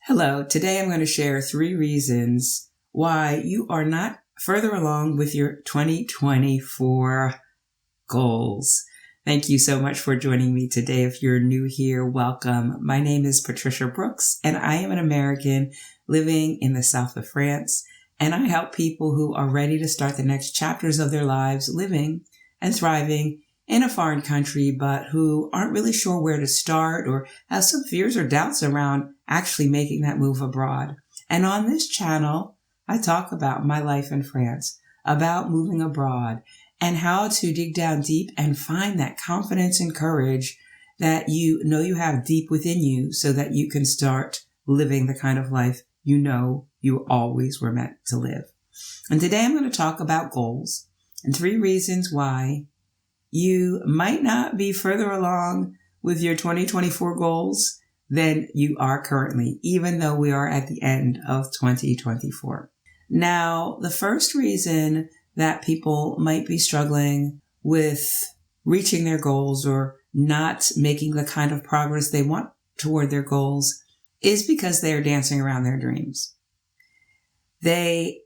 Hello, today I'm going to share 3 reasons why you are not further along with your 2024 goals. Thank you so much for joining me today. If you're new here, welcome. My name is Patricia Brooks, and I am an American living in the south of France, and I help people who are ready to start the next chapters of their lives living and thriving in a foreign country, but who aren't really sure where to start or have some fears or doubts around actually making that move abroad. And on this channel, I talk about my life in France, about moving abroad, and how to dig down deep and find that confidence and courage that you know you have deep within you so that you can start living the kind of life you know you always were meant to live. And today I'm going to talk about goals and 3 reasons why you might not be further along with your 2024 goals than you are currently, even though we are at the end of 2024. Now, the first reason that people might be struggling with reaching their goals or not making the kind of progress they want toward their goals is because they are dancing around their dreams. They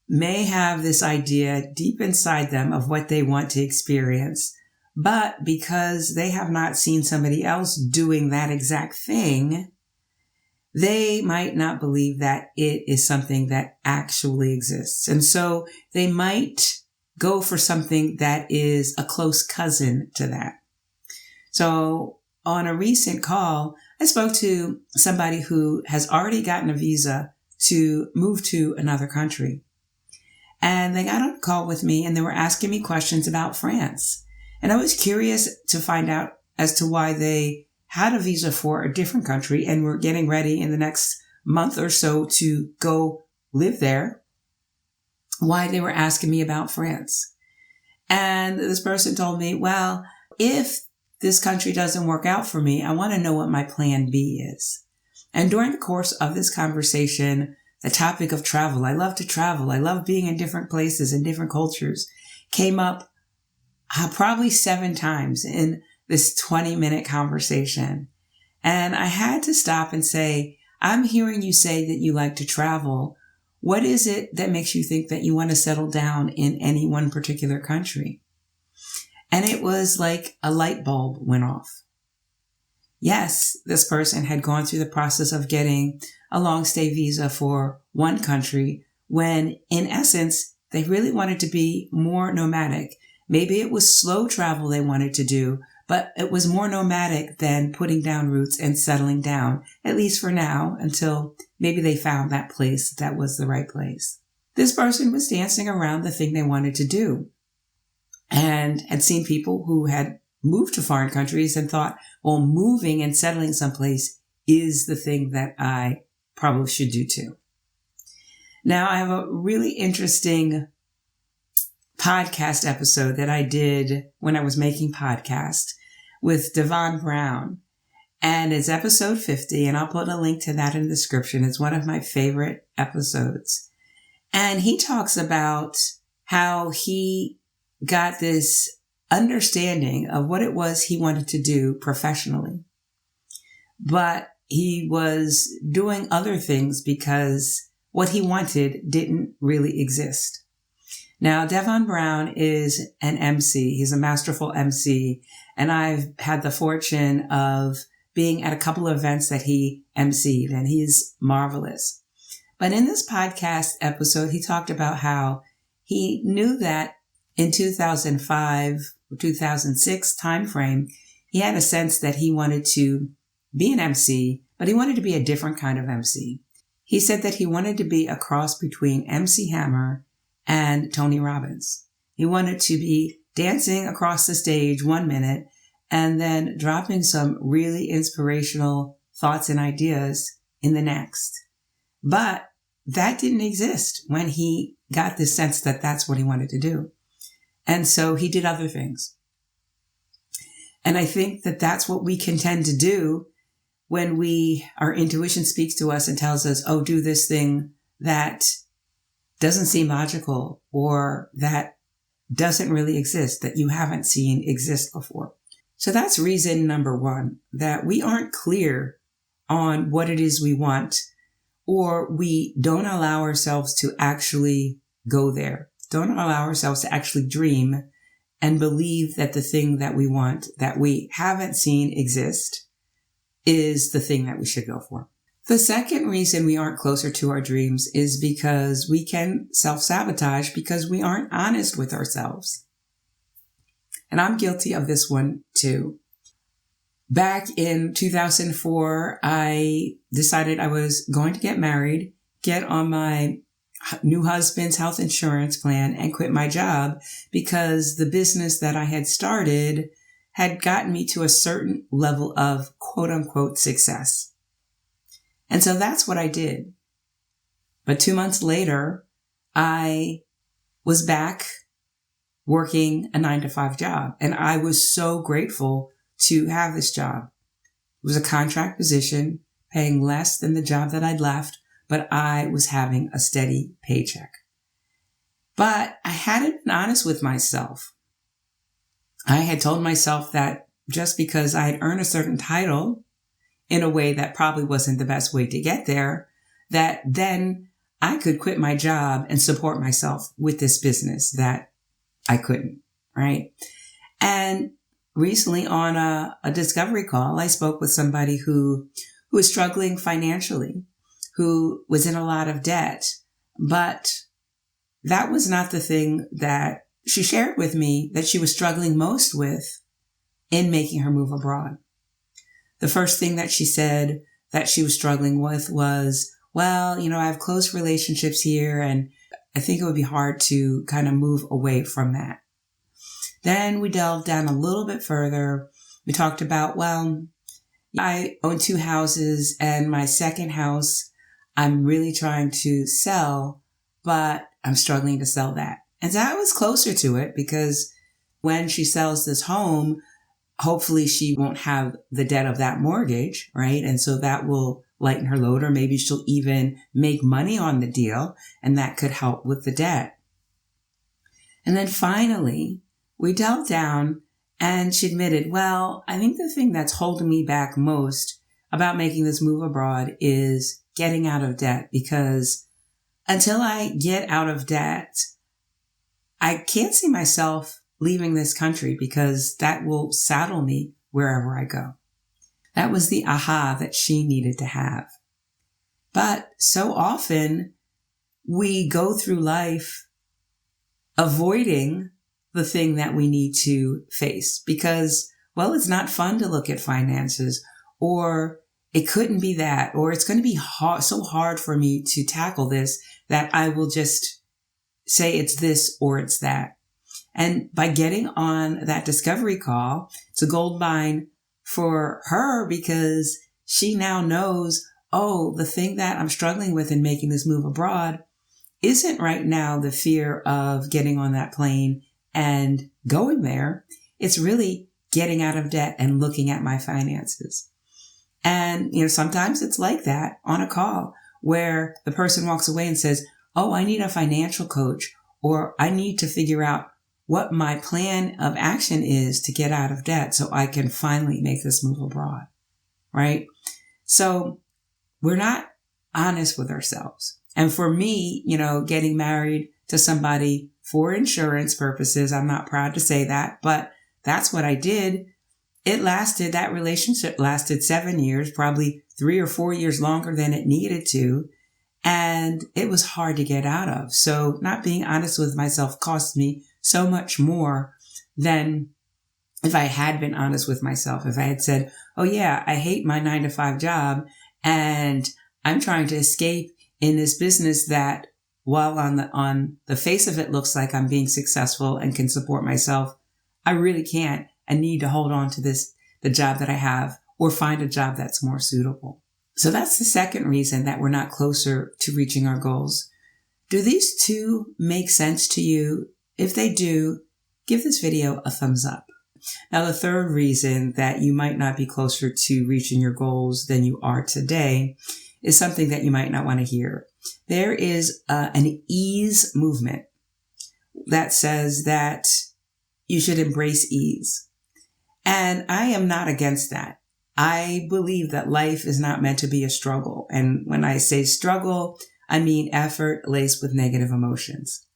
may have this idea deep inside them of what they want to experience, but because they have not seen somebody else doing that exact thing, they might not believe that it is something that actually exists. And so they might go for something that is a close cousin to that. So on a recent call, I spoke to somebody who has already gotten a visa to move to another country. And they got on a call with me and they were asking me questions about France. And I was curious to find out as to why they had a visa for a different country and were getting ready in the next month or so to go live there, why they were asking me about France. And this person told me, well, if this country doesn't work out for me, I want to know what my plan B is. And during the course of this conversation, the topic of travel, I love to travel, I love being in different places and different cultures, came up probably 7 times in this 20-minute conversation. And I had to stop and say, I'm hearing you say that you like to travel. What is it that makes you think that you want to settle down in any one particular country? And it was like a light bulb went off. Yes, this person had gone through the process of getting a long stay visa for one country when, in essence, they really wanted to be more nomadic. Maybe it was slow travel they wanted to do, but it was more nomadic than putting down roots and settling down, at least for now, until maybe they found that place that was the right place. This person was dancing around the thing they wanted to do and had seen people who had moved to foreign countries and thought, well, moving and settling someplace is the thing that I probably should do too. Now, I have a really interesting podcast episode that I did when I was making podcast with Devon Brown. And it's episode 50, and I'll put a link to that in the description. It's one of my favorite episodes. And he talks about how he got this understanding of what it was he wanted to do professionally. But he was doing other things because what he wanted didn't really exist. Now, Devon Brown is an MC. He's a masterful MC. And I've had the fortune of being at a couple of events that he MC'd, and he's marvelous. But in this podcast episode, he talked about how he knew that in 2005 or 2006 timeframe, he had a sense that he wanted to be an MC, but he wanted to be a different kind of MC. He said that he wanted to be a cross between MC Hammer and Tony Robbins. He wanted to be dancing across the stage 1 minute and then dropping some really inspirational thoughts and ideas in the next. But that didn't exist when he got the sense that that's what he wanted to do. And so he did other things. And I think that that's what we can tend to do when our intuition speaks to us and tells us, oh, do this thing that doesn't seem logical or that doesn't really exist, that you haven't seen exist before. So that's reason number 1, that we aren't clear on what it is we want or we don't allow ourselves to actually go there, don't allow ourselves to actually dream and believe that the thing that we want, that we haven't seen exist, is the thing that we should go for. The second reason we aren't closer to our dreams is because we can self-sabotage because we aren't honest with ourselves. And I'm guilty of this one too. Back in 2004, I decided I was going to get married, get on my new husband's health insurance plan, and quit my job because the business that I had started had gotten me to a certain level of quote unquote success. And so that's what I did. But 2 months later, I was back working a 9-to-5 job. And I was so grateful to have this job. It was a contract position, paying less than the job that I'd left, but I was having a steady paycheck. But I hadn't been honest with myself. I had told myself that just because I had earned a certain title in a way that probably wasn't the best way to get there, that then I could quit my job and support myself with this business that I couldn't, right? And recently on a discovery call, I spoke with somebody who was struggling financially, who was in a lot of debt, but that was not the thing that she shared with me that she was struggling most with in making her move abroad. The first thing that she said that she was struggling with was, well, I have close relationships here and I think it would be hard to kind of move away from that. Then we delved down a little bit further. We talked about, well, I own 2 houses and my second house, I'm really trying to sell, but I'm struggling to sell that. And so I was closer to it because when she sells this home, hopefully she won't have the debt of that mortgage, right? And so that will lighten her load, or maybe she'll even make money on the deal, and that could help with the debt. And then finally, we delved down and she admitted, well, I think the thing that's holding me back most about making this move abroad is getting out of debt, because until I get out of debt, I can't see myself leaving this country because that will saddle me wherever I go. That was the aha that she needed to have. But so often we go through life avoiding the thing that we need to face because, well, it's not fun to look at finances, or it couldn't be that, or it's going to be so hard for me to tackle this that I will just say it's this or it's that. And by getting on that discovery call, it's a gold mine for her because she now knows, oh, the thing that I'm struggling with in making this move abroad isn't right now the fear of getting on that plane and going there. It's really getting out of debt and looking at my finances. And, sometimes it's like that on a call where the person walks away and says, oh, I need a financial coach, or I need to figure out what my plan of action is to get out of debt so I can finally make this move abroad, right? So we're not honest with ourselves. And for me, getting married to somebody for insurance purposes, I'm not proud to say that, but that's what I did. That relationship lasted 7 years, probably 3 or 4 years longer than it needed to. And it was hard to get out of. So not being honest with myself cost me so much more than if I had been honest with myself. If I had said, oh yeah, I hate my 9-to-5 job and I'm trying to escape in this business that, while on the face of it looks like I'm being successful and can support myself, I really can't and need to hold on to the job that I have, or find a job that's more suitable. So that's the second reason that we're not closer to reaching our goals. Do these two make sense to you? If they do, give this video a thumbs up. Now, the third reason that you might not be closer to reaching your goals than you are today is something that you might not want to hear. There is an ease movement that says that you should embrace ease. And I am not against that. I believe that life is not meant to be a struggle. And when I say struggle, I mean effort laced with negative emotions.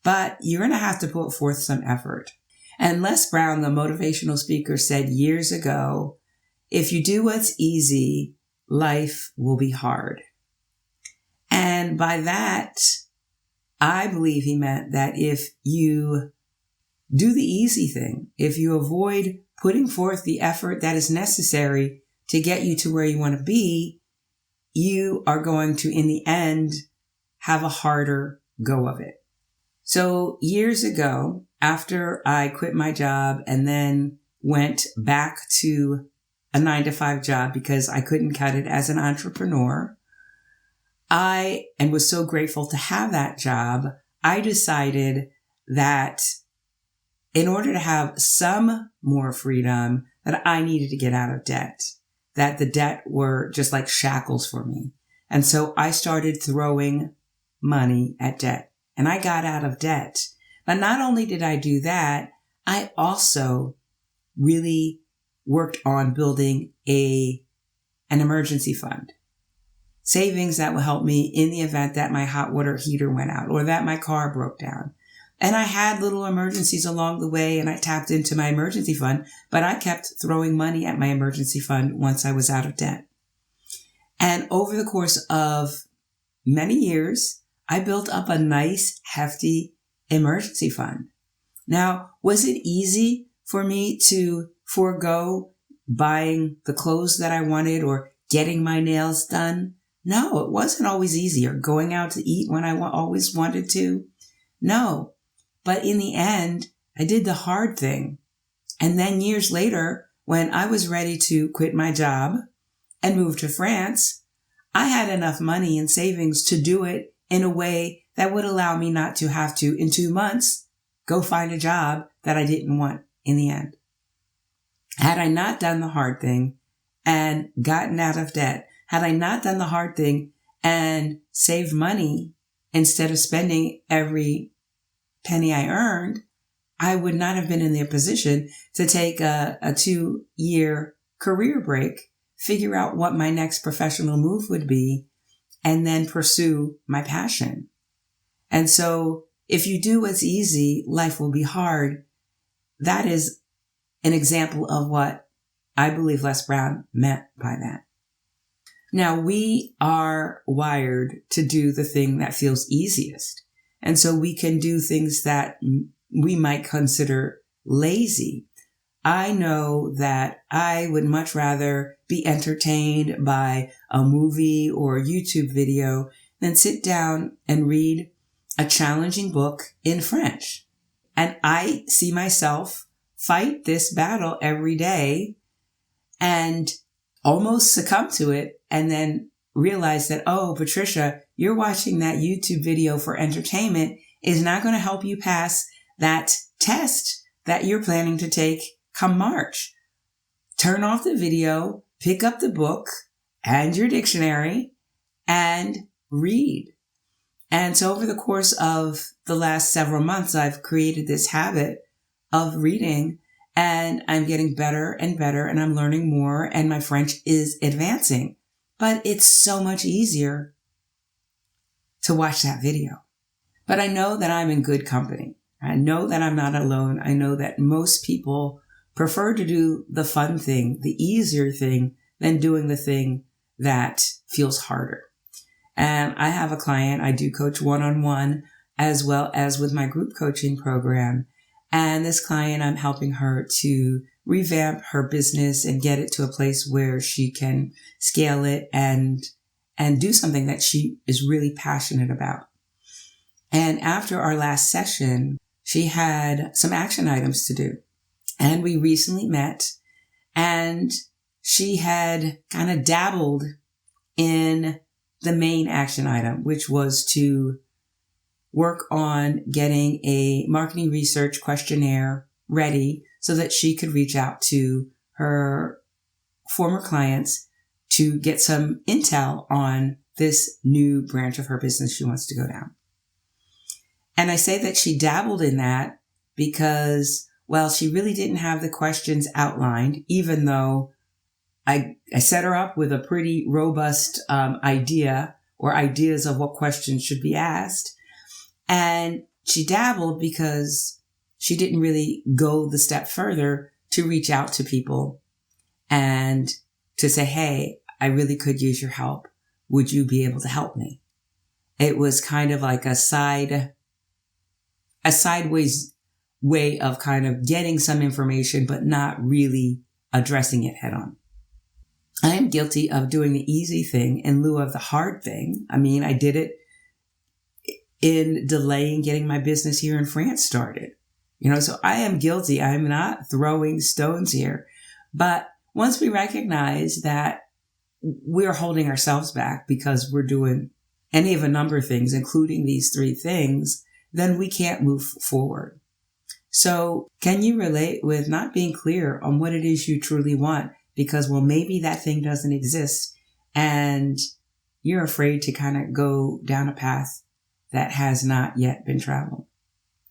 But you're going to have to put forth some effort. And Les Brown, the motivational speaker, said years ago, if you do what's easy, life will be hard. And by that, I believe he meant that if you do the easy thing, if you avoid putting forth the effort that is necessary to get you to where you want to be, you are going to, in the end, have a harder go of it. So years ago, after I quit my job and then went back to a 9-to-5 job because I couldn't cut it as an entrepreneur, and was so grateful to have that job, I decided that in order to have some more freedom, that I needed to get out of debt, that the debt were just like shackles for me. And so I started throwing money at debt, and I got out of debt. But not only did I do that, I also really worked on building an emergency fund. Savings that will help me in the event that my hot water heater went out or that my car broke down. And I had little emergencies along the way, and I tapped into my emergency fund, but I kept throwing money at my emergency fund once I was out of debt. And over the course of many years, I built up a nice, hefty emergency fund. Now, was it easy for me to forego buying the clothes that I wanted or getting my nails done? No, it wasn't always easy, or going out to eat when I always wanted to. No. But in the end, I did the hard thing. And then years later, when I was ready to quit my job and move to France, I had enough money and savings to do it in a way that would allow me not to have to, in 2 months, go find a job that I didn't want in the end. Had I not done the hard thing and gotten out of debt, had I not done the hard thing and saved money instead of spending every penny I earned, I would not have been in the position to take a 2-year career break, figure out what my next professional move would be, and then pursue my passion. And so if you do what's easy, life will be hard. That is an example of what I believe Les Brown meant by that. Now, we are wired to do the thing that feels easiest. And so we can do things that we might consider lazy. I know that I would much rather be entertained by a movie or a YouTube video than sit down and read a challenging book in French. And I see myself fight this battle every day and almost succumb to it, and then realize that, oh, Patricia, you're watching that YouTube video for entertainment is not going to help you pass that test that you're planning to take come March. Turn off the video, pick up the book and your dictionary, and read. And so over the course of the last several months, I've created this habit of reading, and I'm getting better and better, and I'm learning more, and my French is advancing. But it's so much easier to watch that video. But I know that I'm in good company. I know that I'm not alone. I know that most people prefer to do the fun thing, the easier thing, than doing the thing that feels harder. And I have a client, I do coach one-on-one as well as with my group coaching program. And this client, I'm helping her to revamp her business and get it to a place where she can scale it and do something that she is really passionate about. And after our last session, she had some action items to do. And we recently met, and she had kind of dabbled in the main action item, which was to work on getting a marketing research questionnaire ready so that she could reach out to her former clients to get some intel on this new branch of her business she wants to go down. And I say that she dabbled in that because, well, she really didn't have the questions outlined, even though I set her up with a pretty robust idea or ideas of what questions should be asked. And she dabbled because she didn't really go the step further to reach out to people and to say, hey, I really could use your help. Would you be able to help me? It was kind of like a sideways way of kind of getting some information, but not really addressing it head on. I am guilty of doing the easy thing in lieu of the hard thing. I mean, I did it in delaying getting my business here in France started. So I am guilty. I'm not throwing stones here. But once we recognize that we're holding ourselves back because we're doing any of a number of things, including these 3 things, then we can't move forward. So can you relate with not being clear on what it is you truly want? Because, well, maybe that thing doesn't exist and you're afraid to kind of go down a path that has not yet been traveled.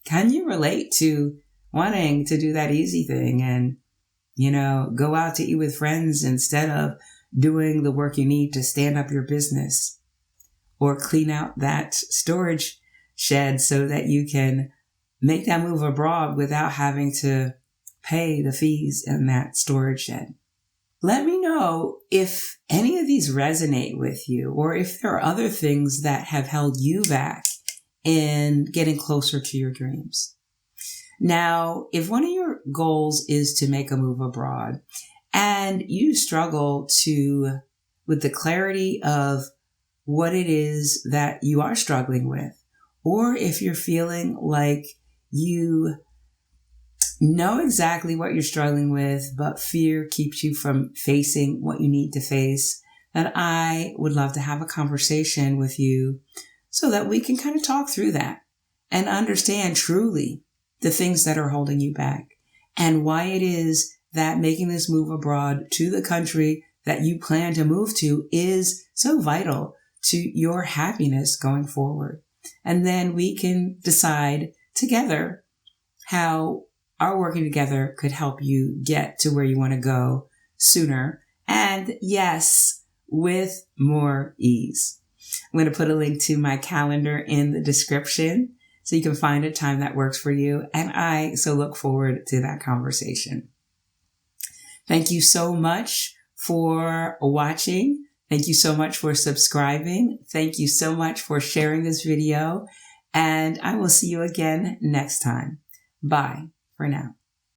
Can you relate to wanting to do that easy thing and, go out to eat with friends instead of doing the work you need to stand up your business or clean out that storage shed so that you can make that move abroad without having to pay the fees in that storage shed? Let me know if any of these resonate with you or if there are other things that have held you back in getting closer to your dreams. Now, if one of your goals is to make a move abroad and you struggle with the clarity of what it is that you are struggling with, or if you're feeling like you know exactly what you're struggling with, but fear keeps you from facing what you need to face, then I would love to have a conversation with you so that we can kind of talk through that and understand truly the things that are holding you back and why it is that making this move abroad to the country that you plan to move to is so vital to your happiness going forward. And then we can decide together how our working together could help you get to where you want to go sooner. And yes, with more ease. I'm going to put a link to my calendar in the description so you can find a time that works for you. And I so look forward to that conversation. Thank you so much for watching. Thank you so much for subscribing. Thank you so much for sharing this video. And I will see you again next time. Bye for now.